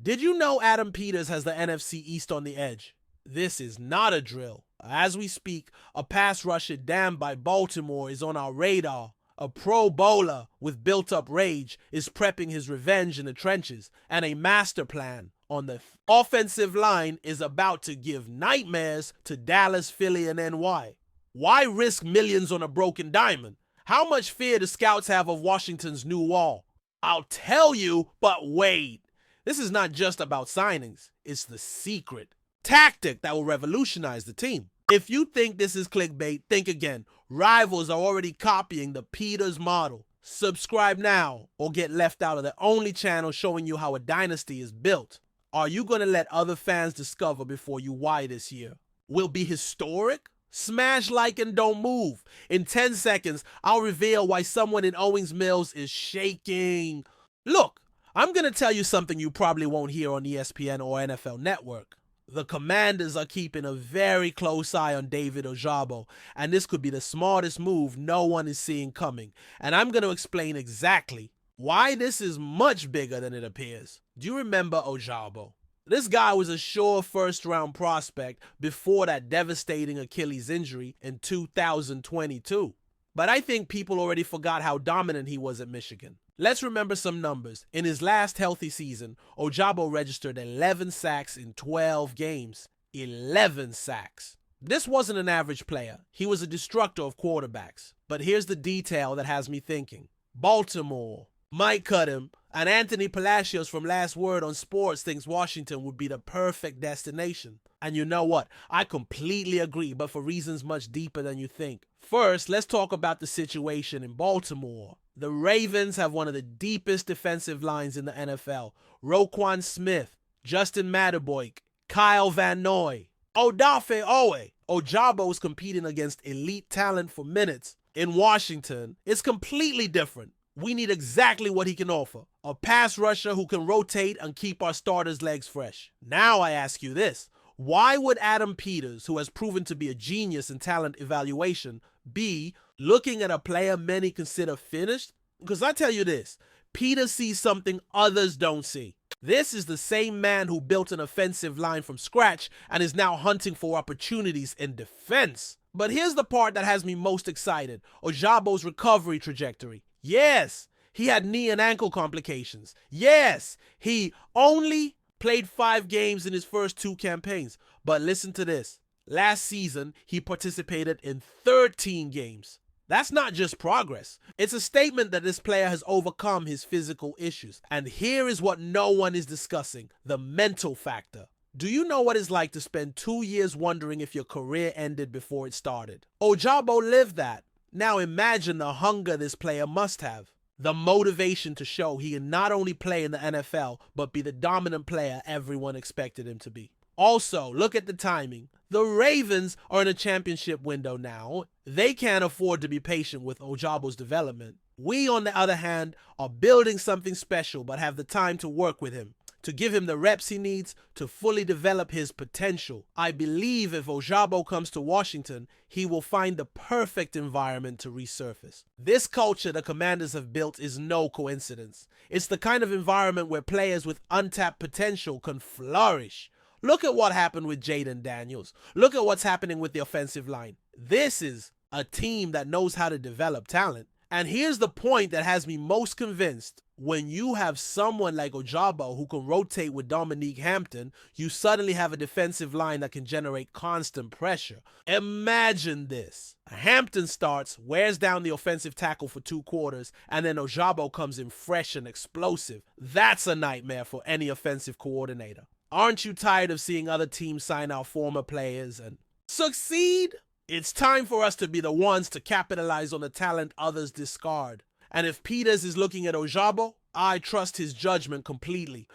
Did you know Adam Peters has the NFC East on the edge? This is not a drill. As we speak, a pass rusher damned by Baltimore is on our radar. A pro bowler with built-up rage is prepping his revenge in the trenches, and a master plan on the offensive line is about to give nightmares to Dallas, Philly, and NY. Why risk millions on a broken diamond? How much fear do scouts have of Washington's new wall? I'll tell you, but wait. This is not just about signings. It's the secret tactic that will revolutionize the team. If you think this is clickbait, think again. Rivals are already copying the Peters model. Subscribe now or get left out of the only channel showing you how a dynasty is built. Are you going to let other fans discover before you why this year? Will be historic? Smash like and don't move. In 10 seconds, I'll reveal why someone in Owings Mills is shaking. Look, I'm going to tell you something you probably won't hear on ESPN or NFL Network. The Commanders are keeping a very close eye on David Ojabo, and this could be the smartest move no one is seeing coming. And I'm going to explain exactly why this is much bigger than it appears. Do you remember Ojabo? This guy was a sure first-round prospect before that devastating Achilles injury in 2022. But I think people already forgot how dominant he was at Michigan. Let's remember some numbers. In his last healthy season, Ojabo registered 11 sacks in 12 games. 11 sacks. This wasn't an average player. He was a destructor of quarterbacks. But here's the detail that has me thinking. Baltimore might cut him, and Anthony Palacios from Last Word on Sports thinks Washington would be the perfect destination. And you know what? I completely agree, but for reasons much deeper than you think. First, let's talk about the situation in Baltimore. The Ravens have one of the deepest defensive lines in the NFL. Roquan Smith, Justin Madderboyk, Kyle Van Noy, Odafe Owe. Ojabo is competing against elite talent for minutes. In Washington, it's completely different. We need exactly what he can offer. A pass rusher who can rotate and keep our starters' legs fresh. Now I ask you this. Why would Adam Peters, who has proven to be a genius in talent evaluation, be looking at a player many consider finished? Because I tell you this, Peters sees something others don't see. This is the same man who built an offensive line from scratch and is now hunting for opportunities in defense. But here's the part that has me most excited. Ojabo's recovery trajectory. Yes, he had knee and ankle complications. Yes, he only played 5 games in his first 2 campaigns. But listen to this. Last season, he participated in 13 games. That's not just progress. It's a statement that this player has overcome his physical issues. And here is what no one is discussing, the mental factor. Do you know what it's like to spend 2 years wondering if your career ended before it started? Ojabo lived that. Now imagine the hunger this player must have. The motivation to show he can not only play in the NFL, but be the dominant player everyone expected him to be. Also, look at the timing. The Ravens are in a championship window now. They can't afford to be patient with Ojabo's development. We, on the other hand, are building something special but have the time to work with him, to give him the reps he needs to fully develop his potential. I believe if Ojabo comes to Washington, he will find the perfect environment to resurface. This culture the Commanders have built is no coincidence. It's the kind of environment where players with untapped potential can flourish. Look at what happened with Jaden Daniels. Look at what's happening with the offensive line. This is a team that knows how to develop talent. And here's the point that has me most convinced. When you have someone like Ojabo who can rotate with Dominique Hampton, you suddenly have a defensive line that can generate constant pressure. Imagine this. Hampton starts, wears down the offensive tackle for 2 quarters, and then Ojabo comes in fresh and explosive. That's a nightmare for any offensive coordinator. Aren't you tired of seeing other teams sign out former players and succeed? It's time for us to be the ones to capitalize on the talent others discard. And if Peters is looking at Ojabo, I trust his judgment completely.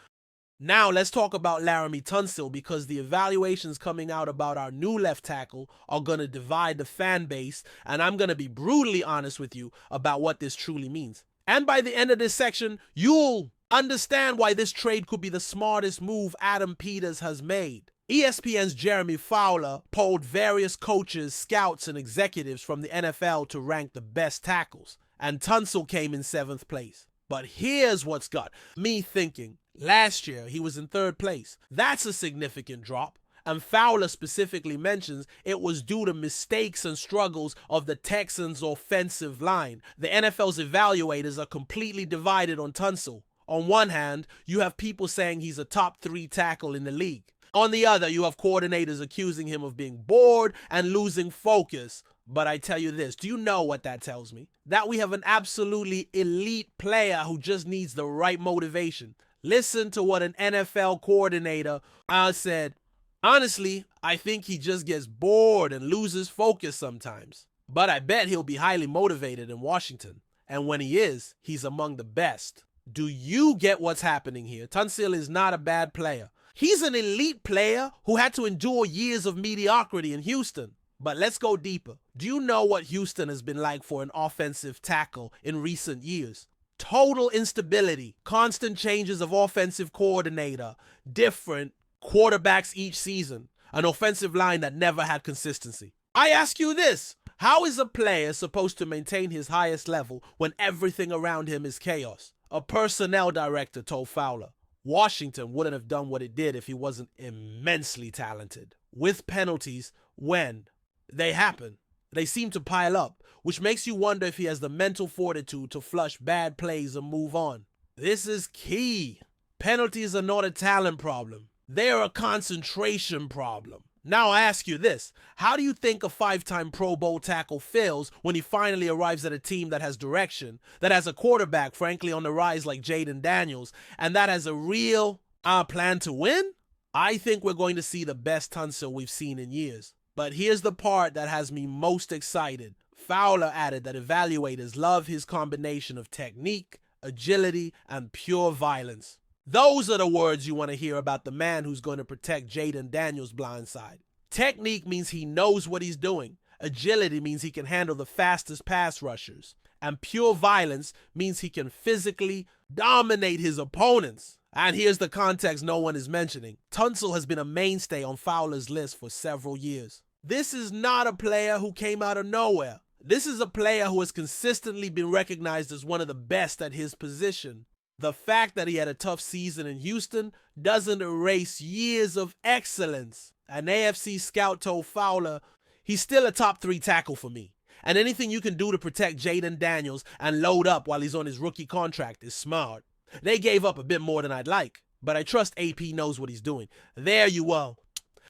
Now let's talk about Laremy Tunsil, because the evaluations coming out about our new left tackle are going to divide the fan base, and I'm going to be brutally honest with you about what this truly means. And by the end of this section, you'll understand why this trade could be the smartest move Adam Peters has made. ESPN's Jeremy Fowler polled various coaches, scouts, and executives from the NFL to rank the best tackles, and Tunsil came in 7th place. But here's what's got me thinking. Last year, he was in 3rd place. That's a significant drop. And Fowler specifically mentions it was due to mistakes and struggles of the Texans' offensive line. The NFL's evaluators are completely divided on Tunsil. On one hand, you have people saying he's a top 3 tackle in the league. On the other, you have coordinators accusing him of being bored and losing focus. But I tell you this, do you know what that tells me? That we have an absolutely elite player who just needs the right motivation. Listen to what an NFL coordinator said. Honestly, I think he just gets bored and loses focus sometimes. But I bet he'll be highly motivated in Washington. And when he is, he's among the best. Do you get what's happening here? Tunsil is not a bad player. He's an elite player who had to endure years of mediocrity in Houston. But let's go deeper. Do you know what Houston has been like for an offensive tackle in recent years? Total instability, constant changes of offensive coordinator, different quarterbacks each season, an offensive line that never had consistency. I ask you this, how is a player supposed to maintain his highest level when everything around him is chaos? A personnel director told Fowler. Washington wouldn't have done what it did if he wasn't immensely talented. With penalties, when they happen, they seem to pile up, which makes you wonder if he has the mental fortitude to flush bad plays and move on. This is key. Penalties are not a talent problem. They are a concentration problem. Now I ask you this, how do you think a 5-time Pro Bowl tackle feels when he finally arrives at a team that has direction, that has a quarterback, frankly, on the rise like Jaden Daniels, and that has a real plan to win? I think we're going to see the best Tunsil we've seen in years. But here's the part that has me most excited. Fowler added that evaluators love his combination of technique, agility, and pure violence. Those are the words you want to hear about the man who's going to protect Jaden Daniels' blind side. Technique means he knows what he's doing. Agility means he can handle the fastest pass rushers. And pure violence means he can physically dominate his opponents. And here's the context no one is mentioning. Tunsil has been a mainstay on Fowler's list for several years. This is not a player who came out of nowhere. This is a player who has consistently been recognized as one of the best at his position. The fact that he had a tough season in Houston doesn't erase years of excellence. An AFC scout told Fowler, he's still a top 3 tackle for me. And anything you can do to protect Jaden Daniels and load up while he's on his rookie contract is smart. They gave up a bit more than I'd like, but I trust AP knows what he's doing. There you are.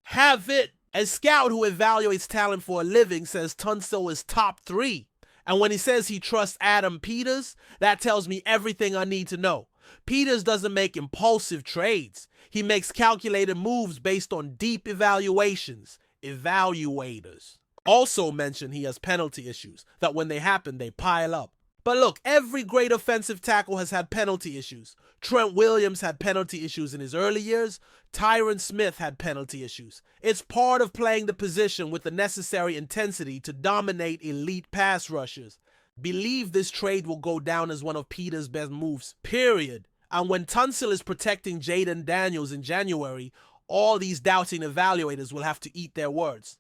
Have it. A scout who evaluates talent for a living says Tunsil is top 3. And when he says he trusts Adam Peters, that tells me everything I need to know. Peters doesn't make impulsive trades. He makes calculated moves based on deep evaluations. Evaluators also mention he has penalty issues, that when they happen, they pile up. But look, every great offensive tackle has had penalty issues. Trent Williams had penalty issues in his early years. Tyron Smith had penalty issues. It's part of playing the position with the necessary intensity to dominate elite pass rushers. Believe this trade will go down as one of Peters' best moves, period. And when Tunsil is protecting Jaden Daniels in January, all these doubting evaluators will have to eat their words.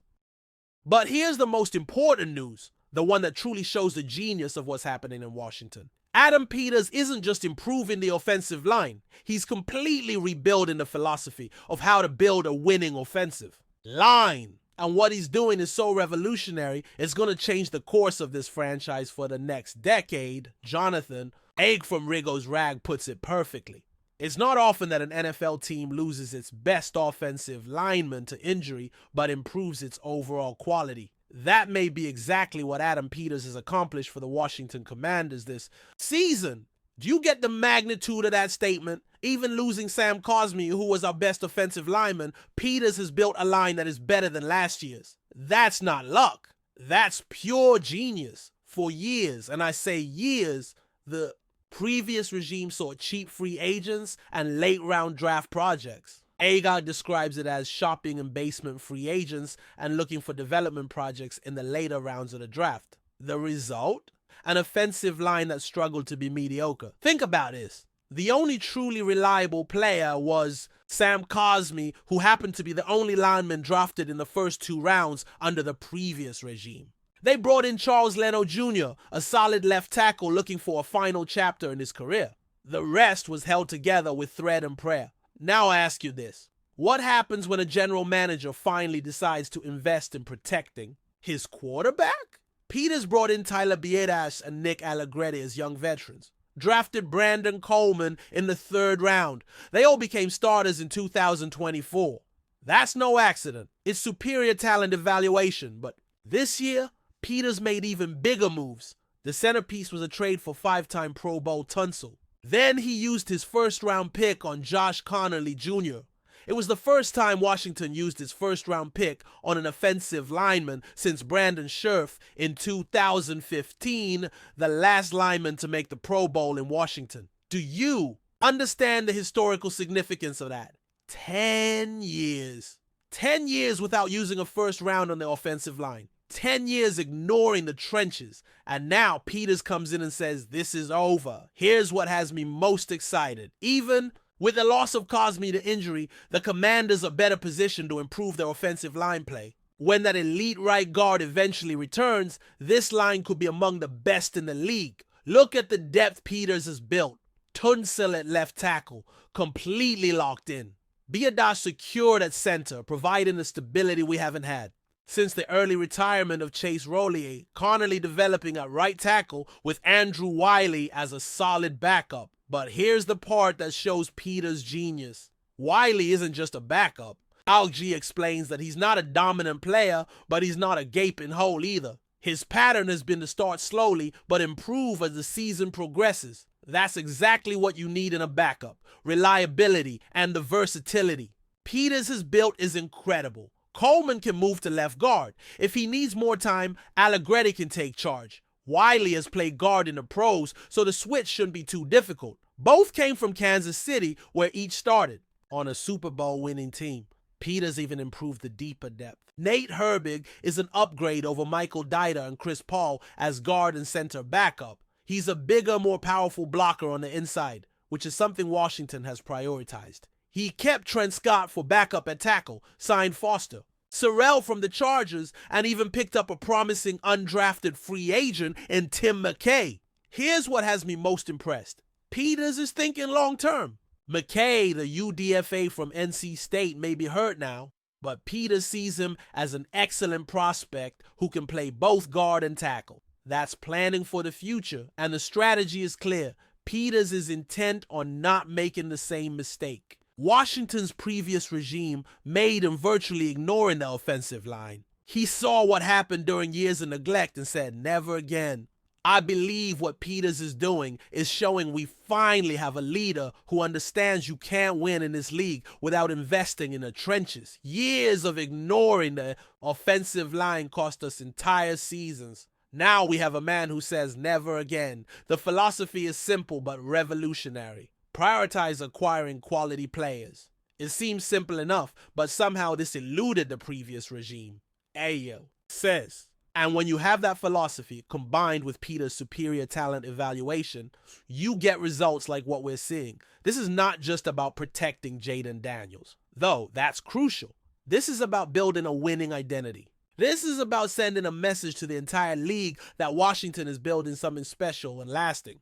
But here's the most important news. The one that truly shows the genius of what's happening in Washington. Adam Peters isn't just improving the offensive line. He's completely rebuilding the philosophy of how to build a winning offensive line. And what he's doing is so revolutionary, it's going to change the course of this franchise for the next decade. Jonathan, Egg from Rigo's Rag, puts it perfectly. It's not often that an NFL team loses its best offensive lineman to injury, but improves its overall quality. That may be exactly what Adam Peters has accomplished for the Washington Commanders this season. Do you get the magnitude of that statement? Even losing Sam Cosmi, who was our best offensive lineman, Peters has built a line that is better than last year's. That's not luck. That's pure genius. For years, and I say years, the previous regime saw cheap free agents and late-round draft projects. Agag describes it as shopping in basement free agents and looking for development projects in the later rounds of the draft. The result? An offensive line that struggled to be mediocre. Think about this. The only truly reliable player was Sam Cosmi, who happened to be the only lineman drafted in the first 2 rounds under the previous regime. They brought in Charles Leno Jr., a solid left tackle looking for a final chapter in his career. The rest was held together with thread and prayer. Now I ask you this. What happens when a general manager finally decides to invest in protecting his quarterback? Peters brought in Tyler Biedas and Nick Allegretti as young veterans. Drafted Brandon Coleman in the 3rd round. They all became starters in 2024. That's no accident. It's superior talent evaluation. But this year, Peters made even bigger moves. The centerpiece was a trade for 5-time Pro Bowl Tunsil. Then he used his 1st-round pick on Josh Connolly Jr. It was the first time Washington used his 1st-round pick on an offensive lineman since Brandon Scherf in 2015, the last lineman to make the Pro Bowl in Washington. Do you understand the historical significance of that? 10 years. 10 years without using a 1st round on the offensive line. 10 years ignoring the trenches. And now Peters comes in and says, this is over. Here's what has me most excited. Even with the loss of Cosme to injury, the Commanders are better positioned to improve their offensive line play. When that elite right guard eventually returns, this line could be among the best in the league. Look at the depth Peters has built. Tunsil at left tackle, completely locked in. Biedas secured at center, providing the stability we haven't had. Since the early retirement of Chase Rollier, Connolly developing at right tackle with Andrew Wiley as a solid backup. But here's the part that shows Peters' genius. Wiley isn't just a backup. Algie explains that he's not a dominant player, but he's not a gaping hole either. His pattern has been to start slowly, but improve as the season progresses. That's exactly what you need in a backup. Reliability and the versatility Peters' built is incredible. Coleman can move to left guard. If he needs more time, Allegretti can take charge. Wiley has played guard in the pros, so the switch shouldn't be too difficult. Both came from Kansas City, where each started on a Super Bowl winning team. Peters even improved the deeper depth. Nate Herbig is an upgrade over Michael Dida and Chris Paul as guard and center backup. He's a bigger, more powerful blocker on the inside, which is something Washington has prioritized. He kept Trent Scott for backup at tackle, signed Foster, Sorrell from the Chargers, and even picked up a promising undrafted free agent in Tim McKay. Here's what has me most impressed. Peters is thinking long-term. McKay, the UDFA from NC State, may be hurt now, but Peters sees him as an excellent prospect who can play both guard and tackle. That's planning for the future, and the strategy is clear. Peters is intent on not making the same mistake Washington's previous regime made in virtually ignoring the offensive line. He saw what happened during years of neglect and said, never again. I believe what Peters is doing is showing we finally have a leader who understands you can't win in this league without investing in the trenches. Years of ignoring the offensive line cost us entire seasons. Now we have a man who says never again. The philosophy is simple but revolutionary. Prioritize acquiring quality players. It seems simple enough, but somehow this eluded the previous regime. Ayo says. And when you have that philosophy combined with Peters' superior talent evaluation, you get results like what we're seeing. This is not just about protecting Jaden Daniels, though that's crucial. This is about building a winning identity. This is about sending a message to the entire league that Washington is building something special and lasting.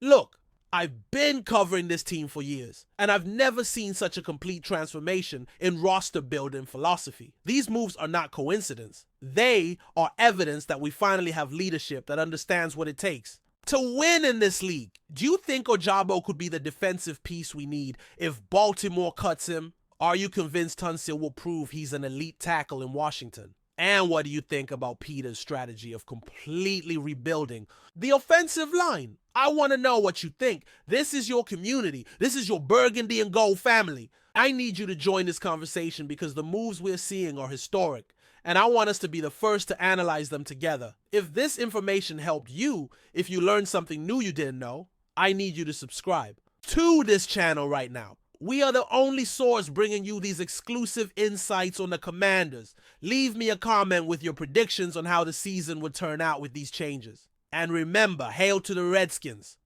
Look, I've been covering this team for years, and I've never seen such a complete transformation in roster building philosophy. These moves are not coincidence. They are evidence that we finally have leadership that understands what it takes to win in this league. Do you think Ojabo could be the defensive piece we need if Baltimore cuts him? Are you convinced Tunsil will prove he's an elite tackle in Washington? And what do you think about Peters' strategy of completely rebuilding the offensive line? I want to know what you think. This is your community. This is your Burgundy and Gold family. I need you to join this conversation because the moves we're seeing are historic, and I want us to be the first to analyze them together. If this information helped you, if you learned something new you didn't know, I need you to subscribe to this channel right now. We are the only source bringing you these exclusive insights on the Commanders. Leave me a comment with your predictions on how the season would turn out with these changes. And remember, hail to the Redskins.